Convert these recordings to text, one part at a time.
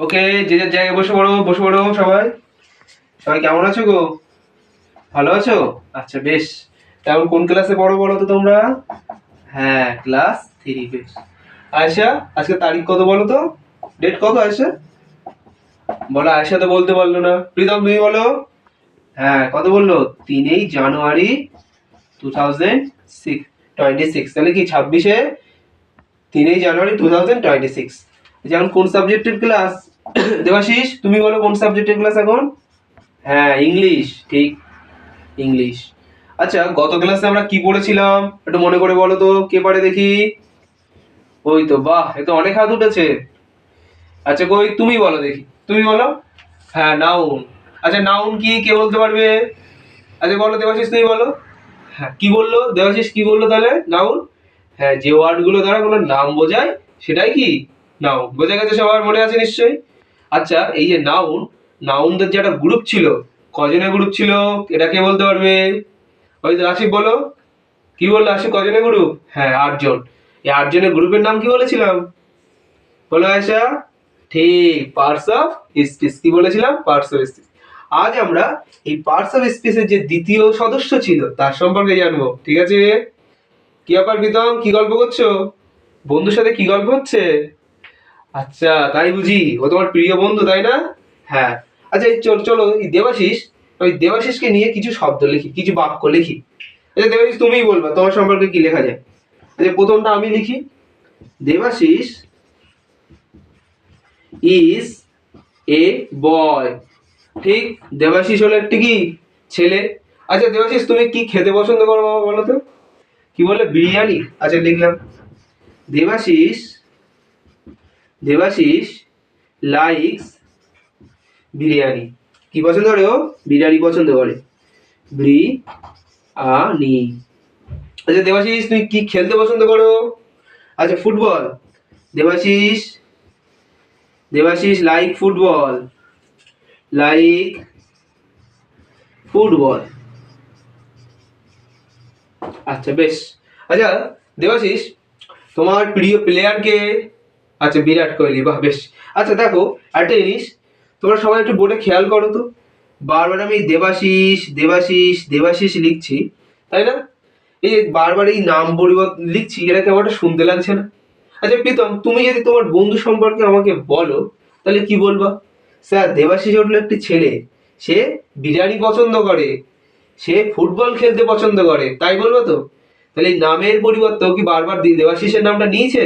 ওকে, যে যার জায়গায় বসে পড়ো, বসে পড়ো সবাই। সবাই কেমন আছো গো? ভালো আছো? আচ্ছা বেশ। তেমন কোন ক্লাসে পড়ো বলো তো তোমরা? হ্যাঁ, ক্লাস 3। বেশ। আয়শা, আজকে তারিখ কত বলো তো? ডেট কত আয়শা? বলো, আয়শা তো বলতে পারলো না। প্রীতম তুমি বলো। হ্যাঁ, কত বললো? 3 জানুয়ারি 2026। তাহলে কি 26-এ 3 জানুয়ারি 2026। যেমন কোন সাবজেক্টের ক্লাস? দেবাশিস তুমি বলো কোন সাবজেক্টের ক্লাস এখন? হ্যাঁ, ইংলিশ। ঠিক, ইংলিশ। আচ্ছা, গত ক্লাসে আমরা কি পড়েছিলাম একটু মনে করে বলো তো, কে পারে দেখি? ওই তো, বাহ, এ তো অনেক হাত উঠেছে। আচ্ছা কই, তুমি বলো দেখি, তুমি বলো। হ্যাঁ, নাউন। আচ্ছা, নাউন কি কে বলতে পারবে? আচ্ছা বলো, দেবাশিস তুমি বলো। হ্যাঁ, কি বললো দেবাশিস, কি বললো তাহলে? নাউন। হ্যাঁ, যে ওয়ার্ড গুলো দ্বারা কোনো নাম বোঝায় সেটাই কি নাউন। বোঝা গেছে? সবার মনে আছে নিশ্চয়ই। আচ্ছা, এই যে নাউন, নাউনদের যে একটা গ্রুপ ছিল, কজনের গ্রুপ ছিল এটা কে বলতে পারবে? ওই তো আশিফ বলো। কি বললো আশিফ, কজনের গ্রুপ? হ্যাঁ, 8 জন। এই 8 জনের গ্রুপের নাম কি বলেছিলাম? বলো আয়শা। ঠিক, পার্টস অফ স্পিচ। কি বলেছিলাম? Parts of speech. আজ আমরা এই পার্টস অফ স্পিচের যে দ্বিতীয় সদস্য ছিল তার সম্পর্কে জানবো, ঠিক আছে? কি ব্যাপার প্রীতম, কি গল্প করছো? বন্ধুর সাথে কি গল্প হচ্ছে? আচ্ছা তাই বুঝি, ও তোমার প্রিয় বন্ধু তাই না? হ্যাঁ। আচ্ছা এই চলো চলো, এই দেবাশিস, ওই দেবাশিসকে নিয়ে কিছু শব্দ লিখি, কিছু বাক্য লিখি। আচ্ছা দেবাশিস তুমিই বলবা তোমার সম্পর্কে কি লেখা যায়। আচ্ছা প্রথমটা আমি লিখি। দেবাশিস ইজ এ বয়। ঠিক, দেবাশিস হলো একটি কি ছেলে। আচ্ছা দেবাশিস তুমি কি খেতে পছন্দ করো বাবা বলো তো? কি বলে? বিরিয়ানি। আচ্ছা লিখলাম। দেবাশিস দেবাশিস লাইকস বিরিয়ানি। কি পছন্দ করে ও? বিরিয়ানি পছন্দ করে। বিরিয়ানি। আচ্ছা দেবাশিস তুমি কি খেলতে পছন্দ করো? আচ্ছা football. Debashis Debashis like football. Like football. আচ্ছা বেশ। আচ্ছা দেবাশিস, তোমার প্রিয় প্লেয়ার কে? আচ্ছা বিরাট কোহলি, বাহ বেশ। আচ্ছা দেখো, একটা জিনিস তোমরা সবাই একটু বোর্ডে খেয়াল করো তো, বারবার আমি দেবাশিস দেবাশিস দেবাশিস লিখছি, তাই না? এই যে বারবার এই নাম পরিবর্তন লিখছি, এটা কেমন একটা শুনতে লাগছে না? আচ্ছা প্রীতম, তুমি যদি তোমার বন্ধু সম্পর্কে আমাকে বলো তাহলে কি বলবা? স্যার, দেবাশিস হলো একটি ছেলে, সে বিরিয়ানি পছন্দ করে, সে ফুটবল খেলতে পছন্দ করে, তাই বলবো তো? তাহলে এই নামের পরিবর্তে ও কি বারবার দেবাশিসের নামটা নিয়েছে?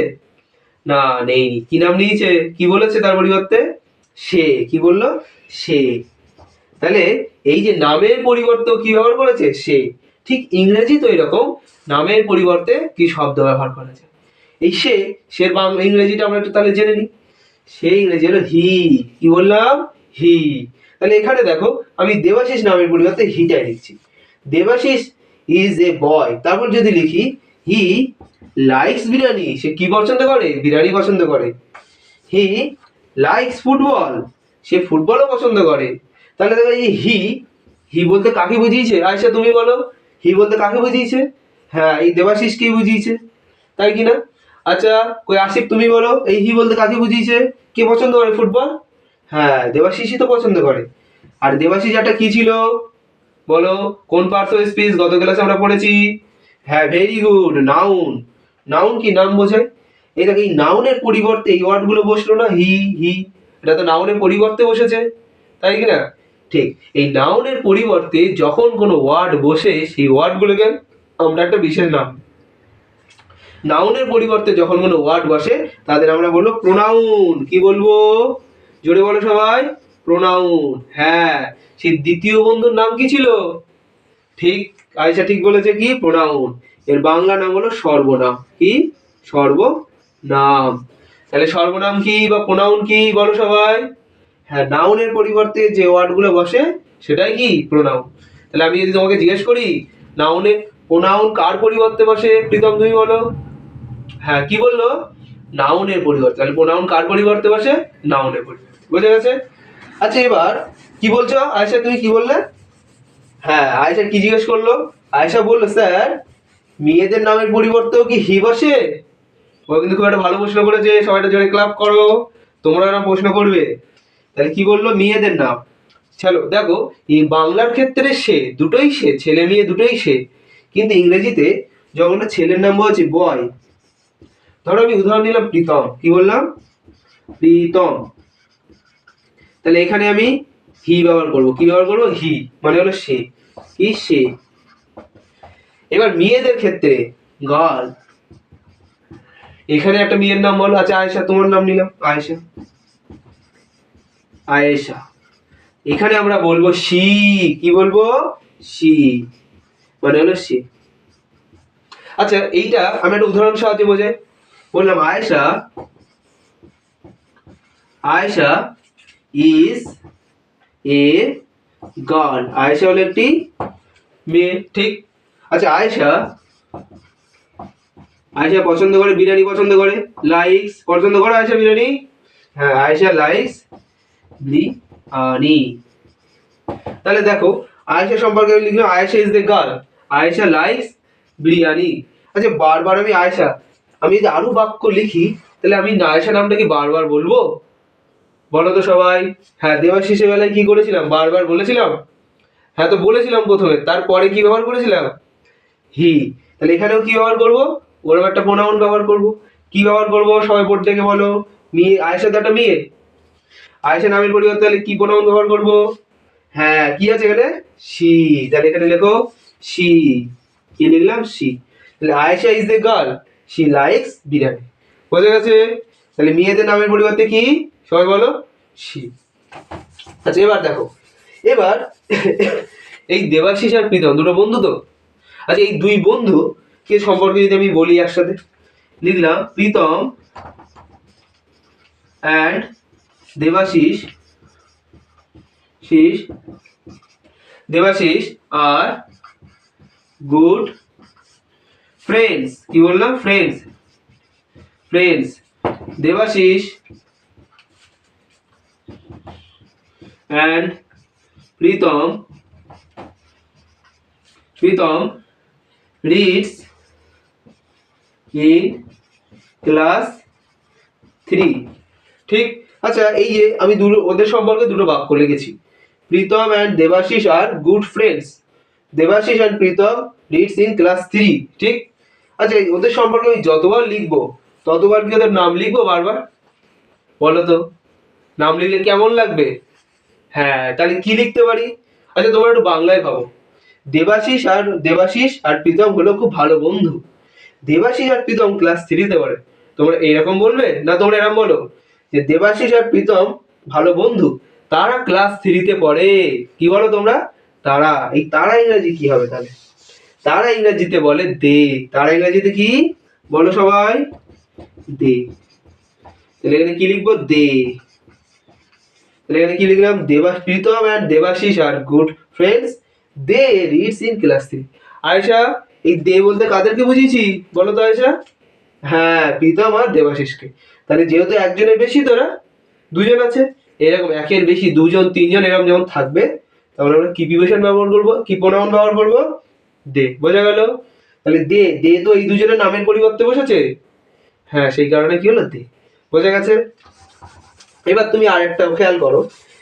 না, নেইনি। কি নাম নিয়েছে? কি বলেছে তার পরিবর্তে? সে। কি বললো? সে। তাহলে এই যে নামের পরিবর্তে কি ব্যবহার করেছে? সে। ঠিক ইংরেজি তো এরকম, নামের পরিবর্তে কি শব্দ ব্যবহার করেছে? এই সে, সে বাংলা ইংরেজিটা আমরা একটু তাহলে জেনে নিই। সেই ইংরেজি হলো হি। কি বললাম? হি। তাহলে এখানে দেখো, আমি দেবাশিস নামের পরিবর্তে হিটাই লিখছি। দেবাশিস ইজ এ বয়, তারপর যদি লিখি হি লাইকস বিরিয়ানি, সে কি পছন্দ করে? বিরিয়ানি পছন্দ করে। হি লাইকস ফুটবল, সে ফুটবলও পছন্দ করে। তাহলে দেখো এই হি, হি বলতে কাকে বুঝিয়েছে? আয়শা তুমি বলো, হি বলতে কাকে বুঝিয়েছে? হ্যাঁ, এই দেবাশিসকেই বুঝিয়েছে, তাই কি না? আচ্ছা কই আশিক তুমি বলো, এই হি বলতে কাকে বুঝিয়েছে? কে পছন্দ করে ফুটবল? হ্যাঁ, দেবাশিসই তো পছন্দ করে। আর দেবাশিস একটা কি ছিল বলো? কোন পার্টস অফ স্পিচ গত ক্লাসে আমরা পড়েছি? হ্যাঁ, ভেরি গুড, নাউন। নাউন কি? নাম বোঝায়। এই দেখো, এই নাউনের পরিবর্তে এই ওয়ার্ড গুলো বসলো না, হি হি, এটা তো নাউনের পরিবর্তে বসেছে, তাই কি না? ঠিক, এই নাউনের পরিবর্তে যখন কোনো ওয়ার্ড বসে সেই ওয়ার্ড গুলোকে আমরা একটা বিশেষ নাম। নাউনের পরিবর্তে যখন কোনো ওয়ার্ড বসে তাদের আমরা বলবো প্রোনাউন। কি বলবো? জোরে বলো সবাই। প্রোনাউন। হ্যাঁ, সেই দ্বিতীয় বন্ধুর নাম কি ছিল? ঠিক, আয়শা ঠিক বলেছে, কি? প্রোনাউন। এর বাংলা নাম হলো সর্বনাম। কি? সর্বনাম। তাহলে সর্বনাম কি বা প্রোনাউন কি বলো সবাই? হ্যাঁ, নাউনের পরিবর্তে যে ওয়ার্ডগুলো বসে সেটাই কি? প্রোনাউন। তাহলে আমি যদি তোমাকে জিজ্ঞেস করি নাউনে প্রোনাউন কার পরিবর্তে বসে, প্রীতম তুমি বলো। হ্যাঁ, কি বললো? নাউনের পরিবর্তে। তাহলে প্রোনাউন কার পরিবর্তে বসে? নাউনের পরিবর্তে। বুঝে গেছে? আচ্ছা এবার কি বলছো আয়েশা, তুমি কি বললে? হ্যাঁ, আয়েশা কি জিজ্ঞেস করলো? আয়েশা বললো স্যার, মেয়েদের নামের পরিবর্তেও কি হি বসে? ও কিন্তু খুব একটা ভালো প্রশ্ন করেছে, সবাই একটা জোরে ক্লাপ করো। তোমরা না প্রশ্ন করবে। তাহলে কি বললো? মেয়েদের নাম। চলো দেখো, এই বাংলার ক্ষেত্রে সে, দুটোই সে, ছেলে মেয়ে দুটোই সে, কিন্তু ইংরেজিতে যখন ছেলের নাম বলছি বয়, ধরো আমি উদাহরণ নিলাম প্রীতম, কি বললাম? প্রীতম। তাহলে এখানে আমি হি ব্যবহার করব। কি ব্যবহার করব? হি, মানে হলো সে, কি সে। এবার মেয়েদের ক্ষেত্রে গার্ল, এখানে একটা মেয়ের নাম বলো। আচ্ছা আয়েশা, তোমার নাম নিলাম আয়েশা, আয়েশা। এখানে আমরা বলবো সি, কি বলবো? সি, মানে হলো সে। আচ্ছা এইটা আমি একটা উদাহরণ সাহায্যে বোঝাই। বললাম Ayesha, Ayesha is a girl. Ayesha হলো একটি মেয়ে, ঠিক? আচ্ছা আয়েশা, আয়েশা পছন্দ করে বিরিয়ানি, পছন্দ করে, লাইকস, পছন্দ করে আয়েশা বিরিয়ানি। হ্যাঁ, আয়েশা লাইকস বিরিয়ানি। তাহলে দেখো, আয়েশা সম্পর্কে আমি লিখলাম Ayesha is the girl, Ayesha likes biryani. আচ্ছা বারবার আমি আয়েশা, আমি যদি আরো বাক্য লিখি তাহলে আমি আয়েশা নামটা কি বারবার বলবো? বলো তো সবাই। হ্যাঁ, দেবাশিসের বেলায় কি করেছিলাম? বারবার বলেছিলাম। হ্যাঁ তো বলেছিলাম প্রথমে, তারপরে কি ব্যবহার করেছিলাম? হি। তাহলে এখানেও কি ব্যবহার করবো? ওরকম একটা প্রোনাউন ব্যবহার করব। কি ব্যবহার করব? সবাই বোর্ড থেকে বলো। মেয়ে, আয়েশা তো একটা মেয়ে, আয়েশা নামের পরিবর্তে তাহলে কি প্রোনাউন ব্যবহার করব? হ্যাঁ, কি আছে এখানে? শি। তাহলে এখানে লেখো শি। কি লিখলাম? শি। তাহলে Ayesha is a girl, she likes biryani. বোঝা গেছে? তাহলে মেয়েদের নামের পরিবর্তে কি? সবাই বলো শি। আচ্ছা এবার দেখো, এবার এই দেবাশিস আর প্রীতম দুটো বন্ধু তো। আচ্ছা এই দুই বন্ধু কে সম্পর্কে যদি আমি বলি একসাথে, লিখলাম Pritam and Debashis, Debashis are good friends. কি বললাম? Friends, friends. Debashis and Pritam, Pritam reads in class 3, ঠিক? আচ্ছা এই যে আমি ওদের সম্পর্কে দুটো বাক্য লিখেছি, Pritam and Debashis are good friends, Debashis and Pritam reads in class 3, ঠিক? আচ্ছা ওদের সম্পর্কে আমি যতবার লিখবো ততবার কি ওদের নাম লিখবো বারবার? বলো তো, নাম লিখলে কেমন লাগবে? হ্যাঁ, তাহলে কি লিখতে পারি? আচ্ছা তোমরা একটু বাংলায় ভাবো। দেবাশিস আর প্রীতম হলো খুব ভালো বন্ধু। দেবাশিস আর প্রীতম ক্লাস 3-তে পড়ে। তোমরা এইরকম বলবে না, তোমরা এরকম বলো যে দেবাশিস আর প্রীতম ভালো বন্ধু, তারা ক্লাস 3-তে পড়ে। কি বলো তোমরা? তারা। এই তারা ইংরাজি কি হবে তাহলে? তারা ইংরাজিতে বলে দে। তারা ইংরাজিতে কি বলো সবাই? দে। তাহলে এখানে কি লিখবো? দে। তাহলে এখানে কি লিখলাম? Pritam and Debashis are good friends, they reads in class 3। Ayesha, এই দে বলতে কাদেরকে বুঝিয়েছি বলো তো আয়েশা? হ্যাঁ, প্রীতম আর দেবাশিসকে। তাহলে যেহেতু একজনের বেশি, তোরা দুজন আছে, এরকম একের বেশি, দুজন তিনজন এরকম যেমন থাকবে, তাহলে আমরা কি প্রিপোজিশন ব্যবহার করবো? কি প্রোনাউন ব্যবহার করবো? দে। বোঝা গেল? তাহলে দে, দে তো এই দুজনের নামের পরিবর্তে বসেছে। হ্যাঁ, সেই কারণে কি হলো? দে। বোঝা গেছে? এবার তুমি আরেকটা খেয়াল করো,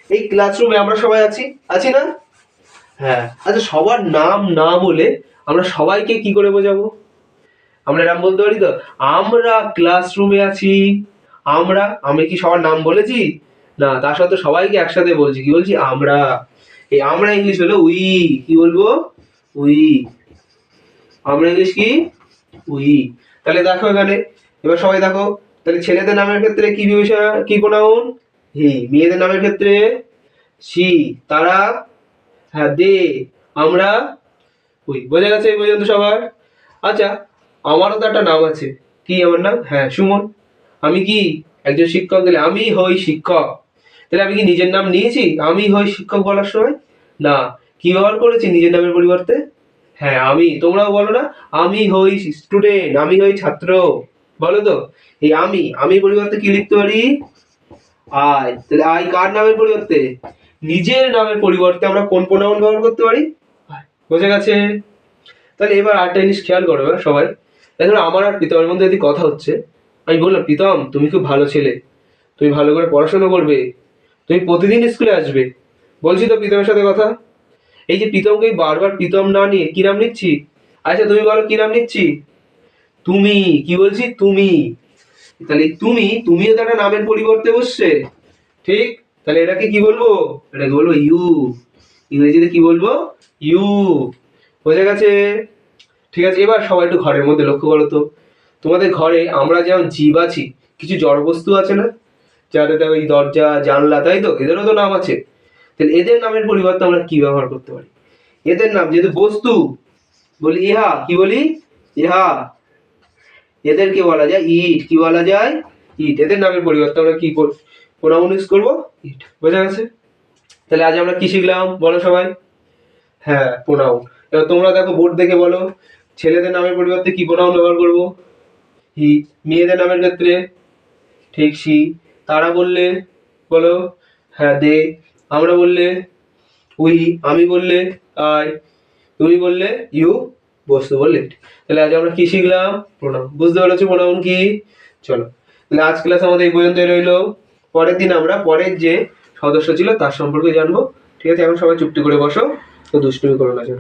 এই ক্লাসরুমে আমরা সবাই আছি, আছি না? হ্যাঁ। আচ্ছা সবার নাম না বলে আমরা সবাইকে কি করে বোঝাবো? আমরা নাম বলতে পারি তো? আমরা ক্লাসরুমে আছি। আমরা, আমি কি সবার নাম বলেছি? না, তার সাথে সবাইকে একসাথে বলছি। কি বলছি? আমরা। এই আমরা ইংলিশ হলো উই। কি বলবো? উই। আমরা ইংলিশ কি? উই। তাহলে দেখো এখানে, এবার সবাই দেখো, তাহলে ছেলেদের নামের ক্ষেত্রে কি বিষয়, কি প্রোনাউন? হি। মেয়েদের নামের ক্ষেত্রে সি। তারা, হ্যাঁ দে, আমরা উই। বোঝা গেছে এই পর্যন্ত সবার? আচ্ছা আমারও তো একটা নাম আছে। কি আমার নাম? হ্যাঁ সুমন। আমি কি একজন শিক্ষক? তাহলে আমি হই শিক্ষক। তাহলে আমি কি নিজের নাম নিয়েছি আমি হই শিক্ষক বলার সময়? না। কি ব্যবহার করেছি নিজের নামের পরিবর্তে? হ্যাঁ আমি। তোমরাও বলো না, আমি হই স্টুডেন্ট, আমি হই ছাত্র। বলো তো, এই আমি পরিবর্তে কি লিখতে পারি? আই। তাহলে আই কার নামের পরিবর্তে? নিজের নামের পরিবর্তে আমরা কোন প্রোনাউন ব্যবহার করতে পারি? বোঝা গেছে? তাহলে এবার আরেকটা জিনিস খেয়াল করো সবাই। দেখো আমার আর প্রীতমের মধ্যে যদি কথা হচ্ছে, আমি বললাম প্রীতম তুমি খুব ভালো ছেলে, তুমি ভালো করে পড়াশোনা করবে, তুমি প্রতিদিন স্কুলে আসবে। বলছি তো প্রীতমের সাথে কথা। এই যে প্রীতমকে বারবার প্রীতম না নিয়ে কি নাম নিচ্ছি? আচ্ছা তুমি বলো কি নাম নিচ্ছি? তুমি। কি বলছি? তুমি। তাহলে এই তুমিও তো একটা নামের পরিবর্তে বসছে, ঠিক? তাহলে এটাকে কি বলবো? এটাকে বলবো ইউ। ইংরেজিতে কি বলবো? ইউ। বোঝা গেছে? ঠিক আছে, এবার সবাই একটু ঘরের মধ্যে লক্ষ্য করো তো। তোমাদের ঘরে আমরা যেমন জীব আছি, কিছু জড় বস্তু আছে না, যাদের দেখো এই দরজা জানলা, তাই তো? এদেরও তো নাম আছে। তাহলে এদের নামের পরিবর্তে আমরা কি ব্যবহার করতে পারি? এদের নাম যেহেতু বস্তু, বলি ইহা। কি বলি? ইহা। এদেরকে বলা যায় ইট। কি বলা যায়? ইট। এদের নামের পরিবর্তে আমরা কি প্রোনাউন ইউজ করবো? ইট। বোঝা গেছে? তাহলে আজ আমরা কি শিখলাম বলো সবাই? হ্যাঁ, প্রোনাউন। এবার তোমরা দেখো বোর্ড দেখে বলো, ছেলেদের নামের পরিবর্তে কি প্রোনাউন ব্যবহার করবো? হি। মেয়েদের নামের ক্ষেত্রে ঠিক সি। তারা বললে বলো হ্যাঁ দে। আমরা বললে উই। আমি বললে আই। তুমি বললে ইউ। বস্তু বললে it। তাহলে আজ আমরা কি শিখলাম? প্রোনাউন। বুঝতে পেরেছো প্রোনাউন কি? চলো, তাহলে আজ ক্লাস আমাদের এই পর্যন্তই রইলো। পরের দিন আমরা পরের যে সদস্য ছিল তার সম্পর্কে জানবো। ঠিক আছে, এখন সবাই চুপটি করে বসো, তো দুষ্টুমি করো না যেন।